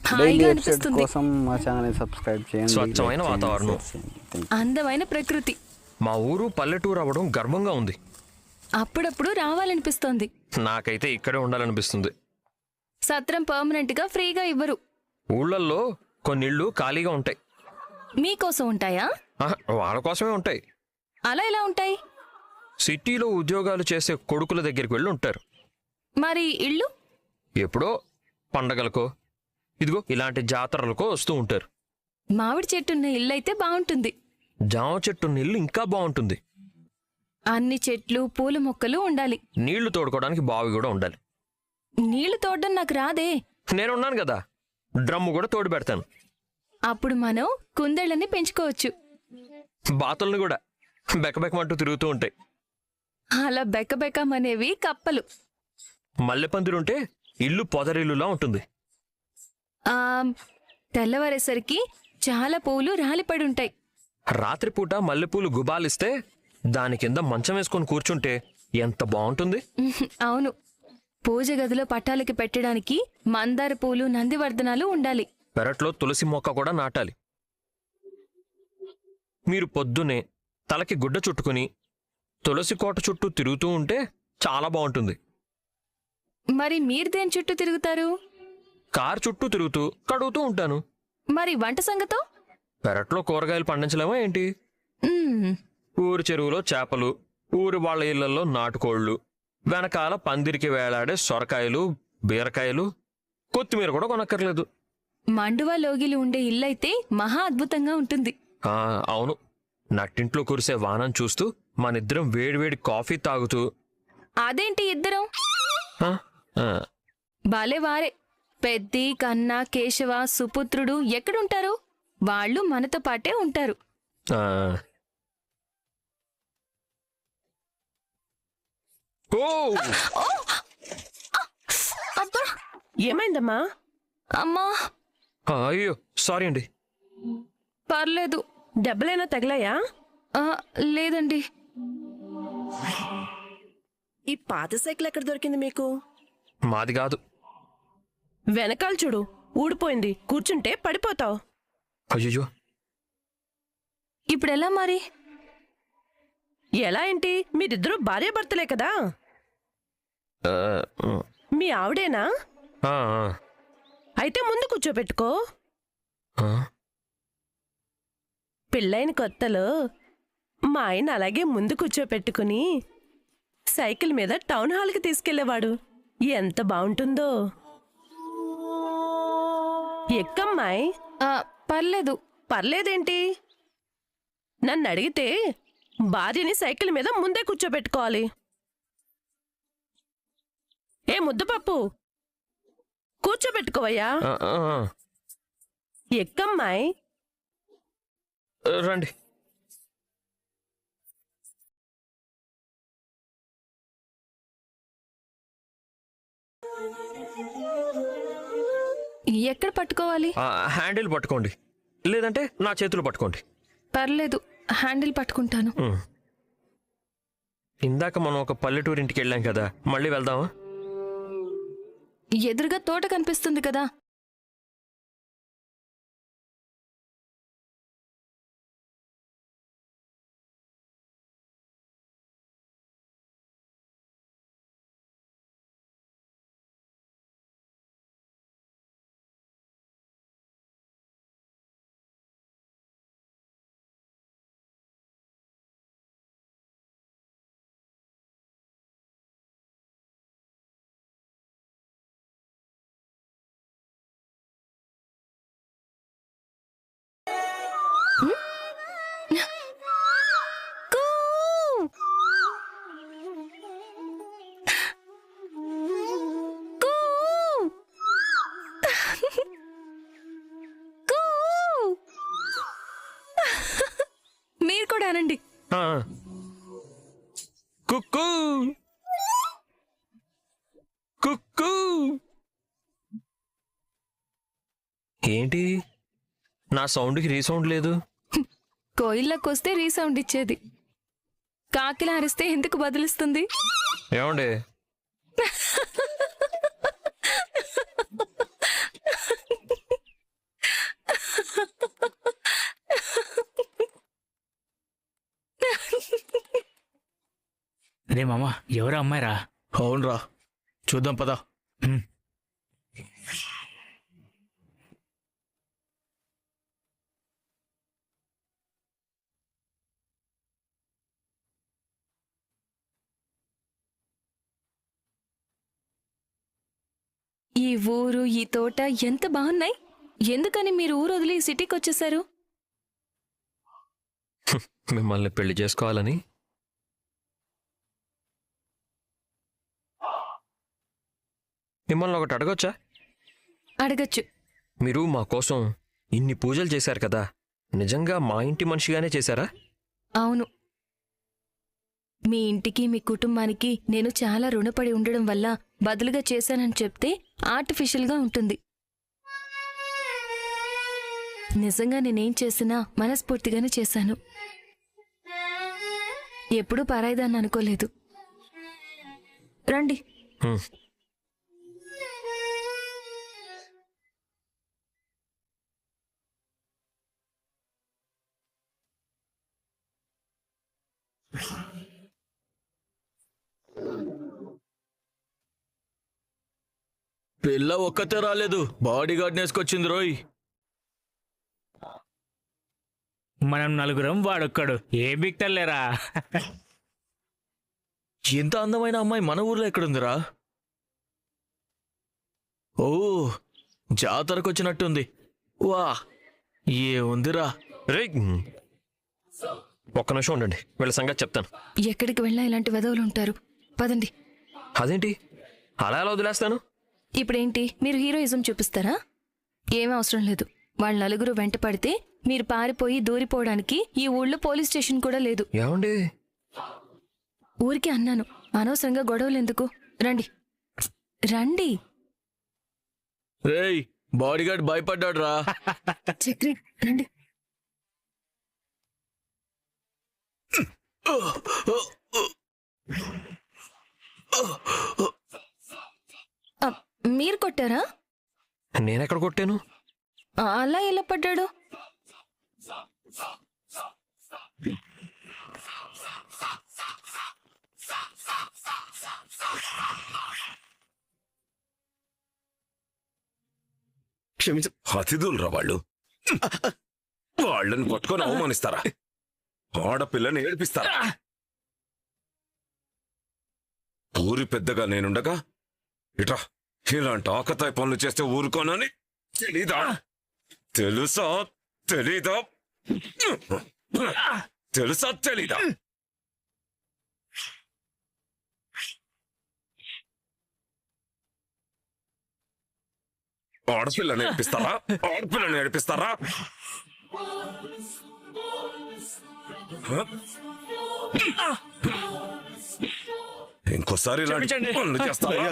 Daily హాయిగా episode అనిపిస్తుంది. కోసం మా ఛానల్ సబ్స్క్రైబ్ చేయండి. స్వచ్ఛమైన like చేయండి, వాతావరణం. share చేయండి. Thank you. అందమైన ప్రకృతి. మా ఊరు పల్లెటూరు అవ్వడం గర్వంగా ఉంది. అప్పుడప్పుడు రావాలనిపిస్తోంది. నాకైతే ఇక్కడే ఉండాలనిపిస్తుంది. సత్రం పర్మనెంట్ గా ఫ్రీగా ఇవ్వరు. ఊళ్ళల్లో కొన్ని ఇళ్ళు ఖాళీగా ఉంటాయి. మీకోసం ఉంటాయా? వాళ్ళ కోసమే ఉంటాయి. అలా ఎలా ఉంటాయి? సిటీలో ఉద్యోగాలు చేసే కొడుకుల దగ్గరికి వెళ్ళి ఉంటారు. మరి ఇళ్ళు? ఎప్పుడో పండగలకో ఇదిగో ఇలాంటి జాతరలకో వస్తూ ఉంటారు. మామిడి చెట్టున్న ఇల్లు అయితే బాగుంటుంది. జామ చెట్టు నీళ్ళు ఇంకా బాగుంటుంది. అన్ని చెట్లు పూల మొక్కలు ఉండాలి. నీళ్లు తోడుకోవడానికి బావి కూడా ఉండాలి. నీళ్లు తోడడం నాకు రాదే. నేనున్నాను కదా, డ్రమ్ము కూడా తోడు పెడతాను. అప్పుడు మనం కుందేళ్ళని పెంచుకోవచ్చు. బాతుల్ని కూడా బెకబెకమంటూ తిరుగుతూ ఉంటాయి. అలా బెక్కబెక్కమనేవి కప్పలు. మల్లెపందిరుంటే ఇల్లు పొదరిల్లులా ఉంటుంది. ఆ తెల్లవారేసరికి చాలా పూలు రాలిపడి ఉంటాయి. రాత్రిపూట మల్లెపూలు గుబాలిస్తే దాని కింద మంచం వేసుకొని కూర్చుంటే ఎంత బాగుంటుంది. అవును, పూజ గదిలో పట్టాలకి పెట్టడానికి మందార పూలు నందివర్ధనాలు ఉండాలి. పెరట్లో తులసి మొక్క కూడా నాటాలి. మీరు పొద్దునే తలకి గుడ్డ చుట్టుకుని తులసి కోట చుట్టూ తిరుగుతూ ఉంటే చాలా బాగుంటుంది. మరి మీరు దేని చుట్టూ తిరుగుతారు? కారు చుట్టూ తిరుగుతూ కడుగుతూ ఉంటాను. మరి వంట సంగతో? పెరట్లో కూరగాయలు పండించలేమా ఏంటి? మ్మ్. ఊరి చెరువులో చేపలు, ఊరి వాళ్ళ ఇళ్లలో నాటుకోళ్లు, వెనకాల పందిరికి వేలాడే సొరకాయలు, బీరకాయలు, కొత్తిమీర కూడా కొనక్కర్లేదు. మండువా లోగిలి ఉండే ఇల్లైతే మహా అద్భుతంగా ఉంటుంది. అవును, నట్టింట్లో కురిసే వానం చూస్తూ మనిద్దరం వేడివేడి కాఫీ తాగుతూ. అదేంటి ఇద్దరం? ఆ, ఆ, బాలే వారే. పెద్ది, కన్నా, కేశవ, సుపుత్రుడు ఎక్కడుంటారు? వాళ్ళు మనతో పాటే ఉంటారు. ఆ. ఓ! అబ్బా, ఏమైందమ్మా? అమ్మా. అయ్యో సారీ అండి. పర్లేదు. దెబ్బలైనా తగిలాయా? ఆ, లేదండి. ఈ పాత సైకిల్ ఎక్కడ దొరికింది మీకు? మాది కాదు. వెనకాల చూడు, ఊడిపోయింది. కూర్చుంటే పడిపోతావు. అయ్యో, ఇప్పుడెలా మరి? ఎలా ఏంటి? మీరిద్దరూ భార్యాభర్తలే కదా? ఆ, మీ ఆవిడేనా? ఆ, ఆ, అయితే ముందు కూర్చోబెట్టుకో. ఆ. పెళ్ళైన కొత్తలో మా ఆయన అలాగే ముందు కూర్చోపెట్టుకుని సైకిల్ మీద టౌన్ హాల్కి తీసుకెళ్లేవాడు. ఎంత బాగుంటుందో. ఎక్కమ్మాయి. పర్లేదు. పర్లేదేంటి? నన్ను అడిగితే భార్యని సైకిల్ మీద ముందే కూర్చోబెట్టుకోవాలి. ఏ ముద్దపప్పు, కూర్చోబెట్టుకోవయ్యా. ఆ, ఆ, ఆ. ఎక్కమ్మాయి. రండి. ఎక్కడ పట్టుకోవాలి? హ్యాండిల్ పట్టుకోండి, లేదంటే నా చేతులు పట్టుకోండి. పర్లేదు, హ్యాండిల్ పట్టుకుంటాను. ఇందాక మనం ఒక పల్లెటూరింటికి వెళ్ళాం కదా, మళ్ళీ వెళ్దామా? ఎదురుగా తోట కనిపిస్తుంది కదా. మీరు కూడా అనండి. కుక్కూ కుక్కూ. ఏంటి నా సౌండ్కి రీసౌండ్ లేదు? కోయిల్లోకొస్తే రీసౌండ్ ఇచ్చేది. కాకిలా అరిస్తే ఎందుకు బదులిస్తుంది? ఏమండి? రే మామ ఎవరు అమ్మాయిరా? అవునరా, చూద్దాం పదా. ఈ ఊరు ఈ తోట ఎంత బాగున్నాయి. ఎందుకని మీరు ఊరు వదిలి సిటీకి వచ్చేసారు? మిమ్మల్ని పెళ్లి చేసుకోవాలని. మిమ్మల్ని ఒకటి అడగొచ్చా? అడగచ్చు. మీరు మా కోసం ఇన్ని పూజలు చేశారు కదా, నిజంగా మా ఇంటి మనిషిగానే చేశారా? అవును. మీ ఇంటికి మీ కుటుంబానికి నేను చాలా రుణపడి ఉండడం వల్ల బదులుగా చేశానని చెప్తే ఆర్టిఫిషియల్గా ఉంటుంది. నిజంగా నేనేం చేసినా మనస్ఫూర్తిగానే చేశాను. ఎప్పుడూ పరాయిదాన్ని అనుకోలేదు. రండి. హ్మ్. పిల్ల ఒక్కతే రాలేదు, బాడీ గార్డ్ నేసుకొచ్చింది రోయ్. మనం నలుగురం వాడొక్కడు, ఏ బిక్తలేరా. ఎంత అందమైన అమ్మాయి మన ఊర్లో ఎక్కడుందిరా? ఓ, జాతరకు వచ్చినట్టుంది. వా, ఏ ఉందిరా. రే, ఒక్క నిమిషం ఉండండి, వీళ్ళ సంగతి చెప్తాను. ఎక్కడికి వెళ్ళినా ఇలాంటి వెధవులు ఉంటారు. పదండి. అదేంటి అలా ఎలా వదిలేస్తాను? ఇప్పుడేంటి మీరు హీరోయిజం చూపిస్తారా? ఏమీ అవసరం లేదు. వాళ్ళ నలుగురు వెంట పడితే మీరు పారిపోయి దూరిపోవడానికి ఈ ఊళ్ళో పోలీస్ స్టేషన్ కూడా లేదు. ఏమండి? ఊరికి అన్నాను, అనవసరంగా గొడవలు ఎందుకు. రండి రండి. రేయ్, బాడీ గార్డ్ భయపడ్డాడు రా. చక్రి రండి. మీరు కొట్టారా? నేనెక్కడ కొట్టాను? అలా ఎలా పడ్డాడు? క్షమించ, అతిథులరా వాళ్ళు. వాళ్ళని పట్టుకొని అవమానిస్తారా? ఆడపిల్లని ఏడిపిస్తారా? ఊరి పెద్దగా నేనుండగా ఇట్రా ఇలాంటి ఆకతాయి పనులు చేస్తే ఊరుకోనని తెలీదా? తెలుసా తెలీదా? తెలుసా తెలీదా? ఆడపిల్లని ఏడిపిస్తారా? ఆడపిల్లని ఏడిపిస్తారా? ఇంకోసారి ఇలాంటి పనులు చేస్తారా?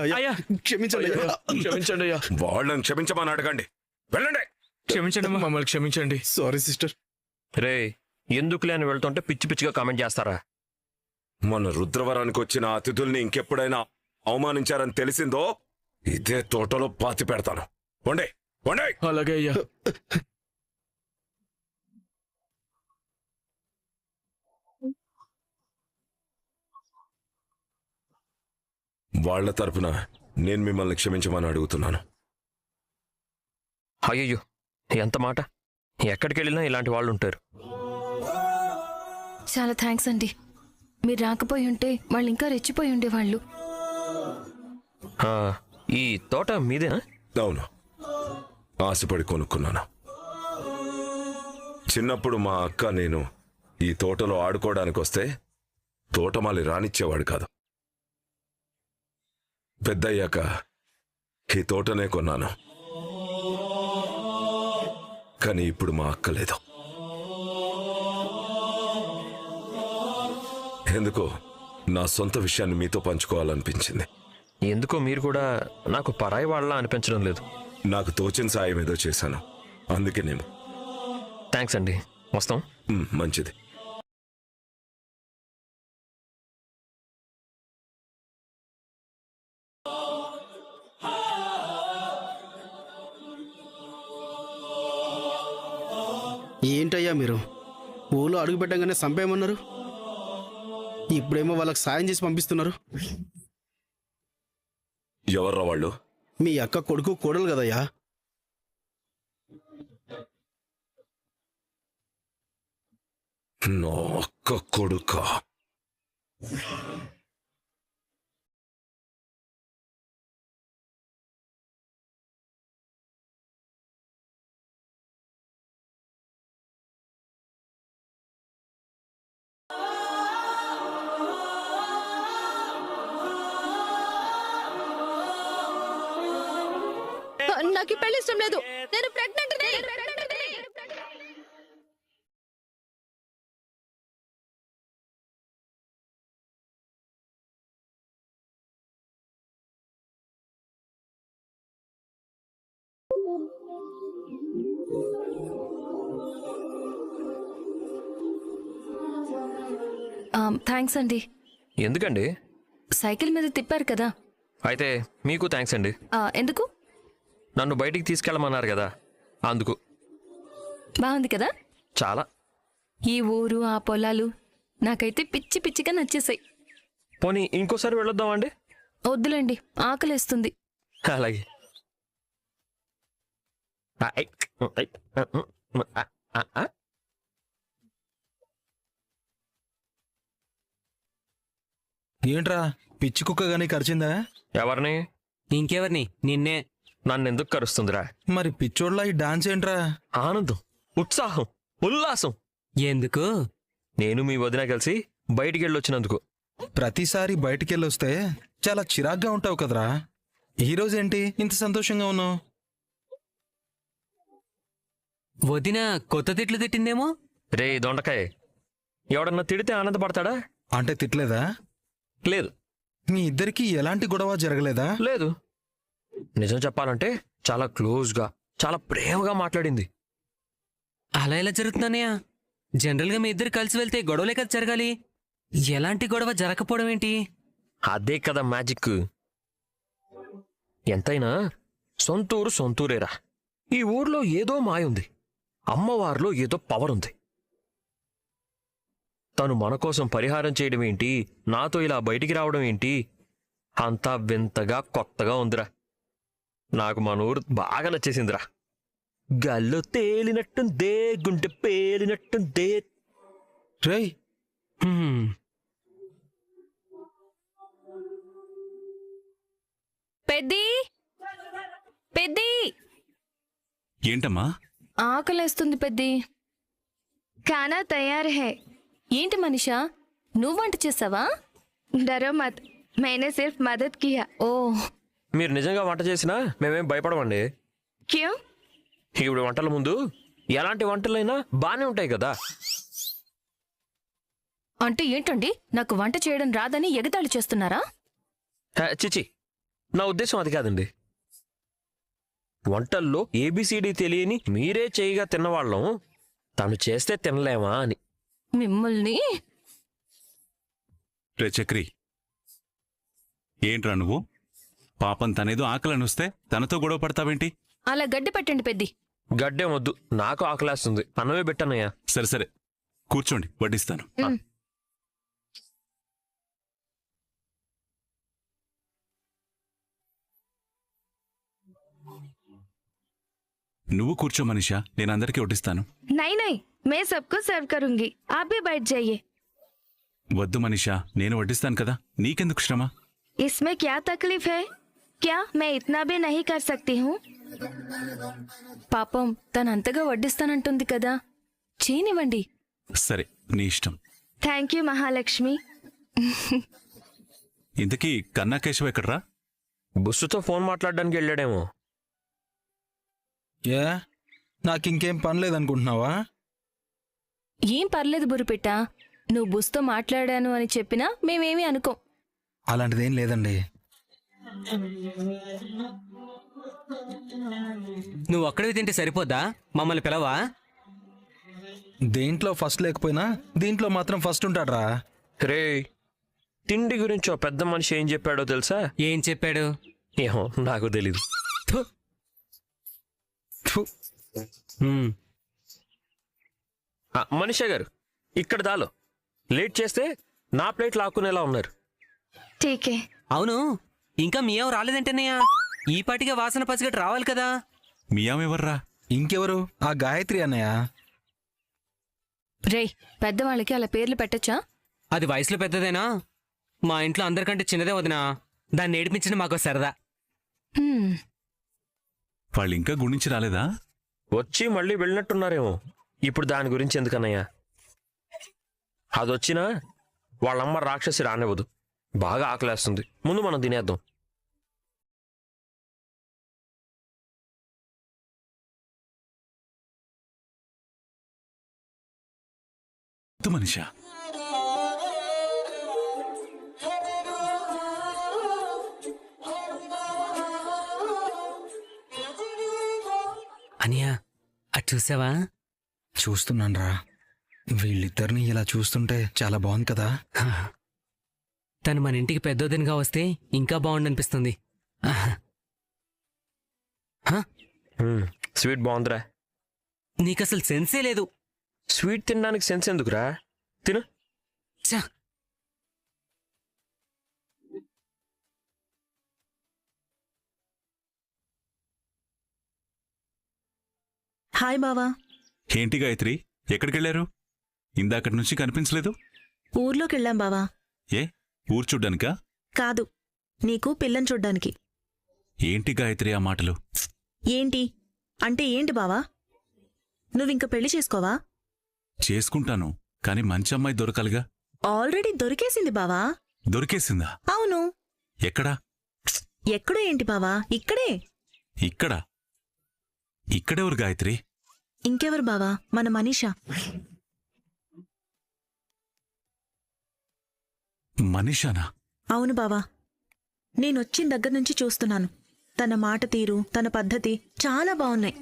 క్షమించండి అయ్యా. వాళ్ళని క్షమించమని అడగండి. వెళ్ళండి. క్షమించండి అమ్మా. మమ్మల్ని క్షమించండి. Sorry sister. రే, ఎందుకులే అని వెళ్తుంటే పిచ్చి పిచ్చిగా కామెంట్ చేస్తారా? మన రుద్రవరానికి వచ్చిన అతిథుల్ని ఇంకెప్పుడైనా అవమానించారని తెలిసిందో ఇదే తోటలో పాతి పెడతాను. వండే వండే. అలాగే అయ్యా. వాళ్ల తరపున నేను మిమ్మల్ని క్షమించమని అడుగుతున్నాను. అయ్యయ్యో, ఎంత మాట! ఎక్కడికి వెళ్ళినా ఇలాంటి వాళ్ళు ఉంటారు. చాలా థ్యాంక్స్ అండి. మీరు రాకపోయి ఉంటే వాళ్ళు ఇంకా రెచ్చిపోయి ఉండేవాళ్ళు. ఆ, ఈ తోట మీదేనా? అవును, ఆశపడి కొనుక్కున్నాను. చిన్నప్పుడు మా అక్క నేను ఈ తోటలో ఆడుకోవడానికి వస్తే తోటమాలి రానిచ్చేవాడు కాదు. పెద్దయ్యాక ఈ తోటనే కొన్నాను. కానీ ఇప్పుడు మా అక్క లేదు. ఎందుకో నా సొంత విషయాన్ని మీతో పంచుకోవాలనిపించింది. ఎందుకో మీరు కూడా నాకు పరాయి వాళ్ళ అనిపించడం లేదు. నాకు తోచిన సాయం ఏదో చేశాను, అందుకే నేను. థ్యాంక్స్ అండి, వస్తాం. మంచిది. ఏంటయ్యా మీరు ఊళ్ళో అడుగు పెట్టంగానే చంపేయమన్నారు? ఇప్పుడేమో వాళ్ళకి సాయం చేసి పంపిస్తున్నారు. ఎవర్రా వాళ్ళు? మీ అక్క కొడుకు కోడలు కదయ్యా. నా అక్క కొడుక. నాకు పెళ్లి ఇష్టం లేదు. నేను ప్రెగ్నెంట్. థ్యాంక్స్ అండి. ఎందుకండి? సైకిల్ మీద తిప్పారు కదా. అయితే మీకు థ్యాంక్స్ అండి. ఎందుకు? నన్ను బయటికి తీసుకెళ్ళమన్నారు కదా, అందుకు. బాగుంది కదా. చాలా. ఈ ఊరు, ఆ పొలాలు నాకైతే పిచ్చి పిచ్చిగా నచ్చేసాయి. పోనీ ఇంకోసారి వెళ్ళొద్దామండి? వద్దులేండి, ఆకలేస్తుంది. అలాగే. ఏంట్రా పిచ్చి కుక్క గానీ కరిచిందా? ఎవరిని? ఇంకెవరిని? నిన్నే. నన్నెందుకు కరుస్తుందిరా? మరి పిచ్చోడ్లా ఈ డాన్స్ ఏంట్రా? ఆనందం, ఉత్సాహం, ఉల్లాసం. ఎందుకు? నేను మీ వదిన కలిసి బయటికి వెళ్ళొచ్చినందుకు. ప్రతిసారి బయటికెళ్ళొస్తే చాలా చిరాగ్గా ఉంటావు కదరా. ఈరోజేంటి ఇంత సంతోషంగా ఉన్నావు? వదిన కొత్త తిట్లు తిట్టిందేమో. రే దొండకాయ, ఎవడన్నా తిడితే ఆనందపడతాడా? అంటే తిట్లేదా? లేదు. మీ ఇద్దరికి ఎలాంటి గొడవ జరగలేదా? లేదు. నిజం చెప్పాలంటే చాలా క్లోజ్గా, చాలా ప్రేమగా మాట్లాడింది. అలా ఎలా జరుగుతుందన్నయ్య? జనరల్గా మీ ఇద్దరు కలిసి వెళ్తే గొడవలే కదా జరగాలి. ఎలాంటి గొడవ జరగకపోవడం ఏంటి? అదే కదా మ్యాజిక్. ఎంతైనా సొంతూరు సొంతూరేరా. ఈ ఊర్లో ఏదో మాయుంది. అమ్మవారిలో ఏదో పవర్ ఉంది. తను మన కోసం పరిహారం చేయడం ఏంటి, నాతో ఇలా బయటికి రావడం ఏంటి, అంతా వింతగా కొత్తగా ఉందిరా. నాకు మన ఊరు బాగా నచ్చేసిందిరా. గాల్లో తేలినట్టుందే, గుండె పేలినట్టుందే. రేయ్ పెద్ది, పెద్ది. ఏంటమ్మా? ఆకలేస్తుంది పెద్ది. खाना तैयार है। ఏంటి మనిషా, నువ్వు వంట చేసావా? डरो मत, मैंने सिर्फ मदद किया। ఓ, మీరు నిజంగా వంట చేసినా మేమేం భయపడమండి. क्यों? ఇప్పుడు వంటల ముందు ఎలాంటి వంటలైనా బానే ఉంటాయి కదా. అంటే ఏంటండి, నాకు వంట చేయడం రాదని ఎగతాళి చేస్తున్నారా? చిచి, నా ఉద్దేశం అది కాదండి. వంటల్లో ఏబిసిడి తెలియని మీరే చేయగా తిన్నవాళ్ళం తను చేస్తే తినలేమా అని. మిమ్మల్ని. రే చక్రి, ఏంట్రా నువ్వు? పాపం తనేదో ఆకలని వస్తే తనతో గొడవ పడతావేంటి? అలా గడ్డి పెట్టండి పెద్ది. గడ్డే వద్దు, నాకు ఆకలేస్తుంది. అన్నమే పెట్టన్నయ్యా. సరే సరే, కూర్చోండి, వడ్డిస్తాను. నువ్వు కూర్చో మనీషా, నేను అందరికీ వడ్డిస్తాను. नहीं नहीं, मैं सबको सर्व करूंगी, आप भी बैठ जाइए। వద్దు మనీషా, నేను వడ్డిస్తాను కదా, నీకెందుకు శ్రమ? इसमें क्या तकलीफ है? क्या मैं इतना भी नहीं कर सकती हूँ? పాపం తనంతగా వడ్డిస్తానంటుంది కదా, చేయనివ్వండి. సరే, నీ ఇష్టం. Thank you Mahalakshmi. ఇంతకీ కన్నా కేశవ్ ఎక్కడ్రా? బుస్సుతో ఫోన్ మాట్లాడడానికి వెళ్ళాడేమో. ఏ నాకింకేం పని లేదనుకుంటున్నావా? ఏం పర్లేదు బురుపిట్ట, నువ్వు బుస్తో మాట్లాడాను అని చెప్పినా మేమేమీ అనుకోం. అలాంటిదేం లేదండి. నువ్వు ఒక్కడే తింటే సరిపోద్దా? మమ్మల్ని పిలవా? దేంట్లో ఫస్ట్ లేకపోయినా దీంట్లో మాత్రం ఫస్ట్ ఉంటాడ్రా. రే, తిండి గురించి ఓ పెద్ద మనిషి ఏం చెప్పాడో తెలుసా? ఏం చెప్పాడు? ఏమో నాకు తెలీదు. ఫు. మనిషా గారు, ఇక్కడ దాలో లేట్ చేస్తే నా ప్లేట్ లాక్కునేలా ఉన్నారు. ठीक है। అవును, ఇంకా మియావు రాలేదంటేనయ్యా. ఈ పాటిగా వాసన పసిగట్టు రావాలి కదా. మియామెవర్రా? ఇంకెవరు? ఆ గాయత్రి అన్నయ్య. రేయ్, పెద్దవాళ్ళకి అలా పేర్లు పెట్టచ్చా? అది వయసులో పెద్దదేనా? మా ఇంట్లో అందరికంటే చిన్నదే వదినా. దాన్ని ఏడిపించిన మాకు సరదా. వాళ్ళు ఇంకా గుణించి రాలేదా? వచ్చి మళ్ళీ వెళ్ళినట్టున్నారేమో. ఇప్పుడు దాని గురించి ఎందుకన్నయ్యా? అదొచ్చినా వాళ్ళమ్మ రాక్షసి రానివ్వదు. బాగా ఆకలేస్తుంది, ముందు మనం తినేద్దాం. వద్దు మనిషా. అనియా, అది చూసావా? చూస్తున్నాన్రా. వీళ్ళిద్దరిని ఇలా చూస్తుంటే చాలా బాగుంది కదా. తను మన ఇంటికి పెద్దోదినగా వస్తే ఇంకా బాగుండనిపిస్తుంది. స్వీట్ బాగుందిరా. నీకసలు సెన్సే లేదు. స్వీట్ తినడానికి సెన్స్ ఎందుకురా? తిను. ఛ! హాయ్ బావా. ఏంటి గాయత్రి, ఎక్కడికెళ్లారు? ఇందాకటి నుంచి కనిపించలేదు. ఊర్లోకి వెళ్ళాం బావా. ఏ, ఊరు చూడ్డానికా? కాదు, నీకు పిల్లని చూడ్డానికి. ఏంటి గాయత్రి ఆ మాటలు? ఏంటి అంటే ఏంటి బావా? నువ్వింక పెళ్లి చేసుకోవా? చేసుకుంటాను, కానీ మంచి అమ్మాయి దొరకాలిగా. ఆల్రెడీ దొరికేసింది బావా. దొరికేసిందా? అవును. ఎక్కడా? ఎక్కడో ఏంటి బావా, ఇక్కడే. ఇక్కడ? ఇక్కడెవరు గాయత్రి? ఇంకెవరు బావా, మన మనీషా. మనీషానా? అవును బావా. నేనొచ్చిన దగ్గర నుంచి చూస్తున్నాను. తన మాట తీరు, తన పద్ధతి చాలా బాగున్నాయి.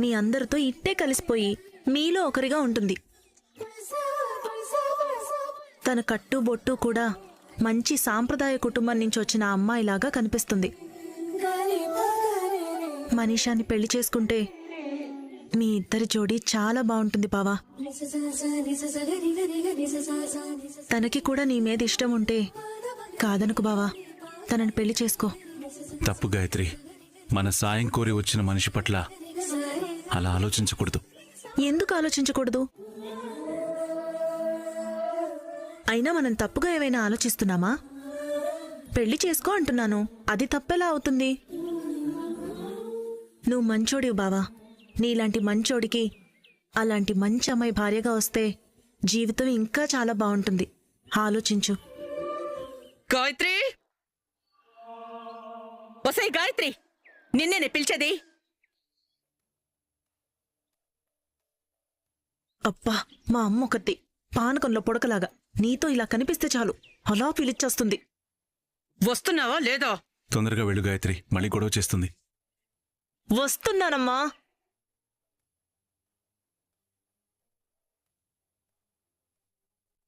మీ అందరితో ఇట్టే కలిసిపోయి మీలో ఒకరిగా ఉంటుంది. తన కట్టు బొట్టు కూడా మంచి సాంప్రదాయ కుటుంబం నుంచి వచ్చిన అమ్మాయిలాగా కనిపిస్తుంది. మనీషాని పెళ్లి చేసుకుంటే మీ ఇద్దరి జోడీ చాలా బాగుంటుంది బావా. తనకి కూడా నీ మీద ఇష్టం ఉంటే కాదనుకు బావా, తనని పెళ్లి చేసుకో. తప్పు గాయత్రి, మన సాయం కోరి వచ్చిన మనిషి పట్ల అలా ఆలోచించకూడదు. ఎందుకు ఆలోచించకూడదు? అయినా మనం తప్పుగా ఏవైనా ఆలోచిస్తున్నామా? పెళ్లి చేసుకో అంటున్నాను, అది తప్పెలా అవుతుంది? నువ్వు మంచోడివి బావా. నీలాంటి మంచోడికి అలాంటి మంచి అమ్మాయి భార్యగా వస్తే జీవితం ఇంకా చాలా బాగుంటుంది. ఆలోచించు. గాయత్రి, ఒసై గాయత్రి, నిన్నేనే పిలిచేది. అబ్బా, మా అమ్మ ఒకటి పానకంలో పొడకలాగా. నీతో ఇలా కనిపిస్తే చాలు అలా పిలిచేస్తుంది. వస్తున్నావా లేదా? తొందరగా వెళ్ళు గాయత్రి, మళ్ళీ గొడవ చేస్తుంది. వస్తున్నానమ్మా.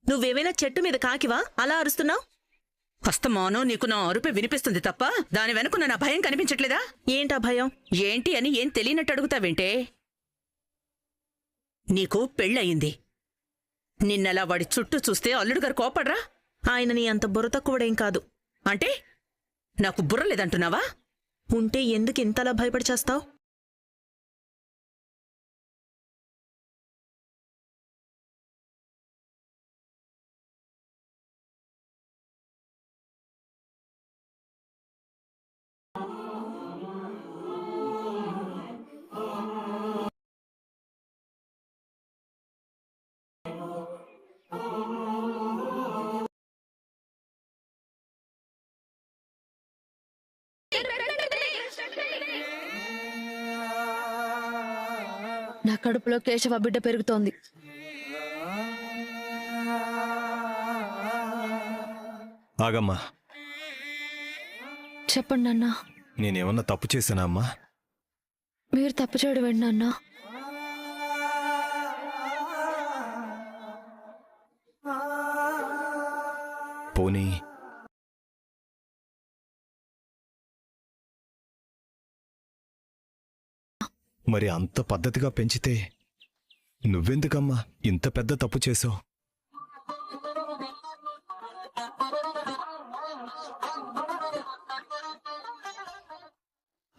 నువ్వేమైనా చెట్టు మీద కాకివా అలా అరుస్తున్నావు? అస్తమానం నీకు నా అరుపే వినిపిస్తుంది తప్ప దాని వెనుకున్న నా భయం కనిపించట్లేదా? ఏంటా భయం? ఏంటి అని ఏం తెలియనట్టు అడుగుతావేంటే? నీకు పెళ్ళయింది. నిన్నలా వాడి చుట్టూ చూస్తే అల్లుడు గారు కోపడ్రా? ఆయన నీ అంత బుర్ర తక్కువడేం కాదు. అంటే నాకు బుర్ర లేదంటున్నావా? ఉంటే ఎందుకు ఇంతలా భయపడి చేస్తావు? నా కడుపులో కేశవ బిడ్డ పెరుగుతోంది. ఆగమ్మా. చెప్పండి నాన్న. నేనేమన్నా తప్పు చేశానా అమ్మా? మీరు తప్పు చేయడం ఏంటి నాన్న? పోనీ మరి అంత పద్ధతిగా పెంచితే నువ్వెందుకమ్మా ఇంత పెద్ద తప్పు చేసావు?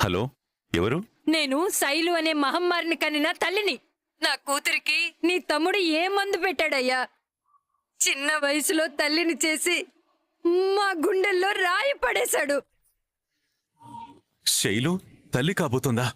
హలో ఎవరు? నేను శైలు అనే మహమ్మారిని కనిన తల్లిని. నా కూతురికి నీ తమ్ముడు ఏ మందు పెట్టాడయ్యా? చిన్న వయసులో తల్లిని చేసి మా గుండెల్లో రాయి పడేశాడు. శైలు తల్లి కాబోతుందా?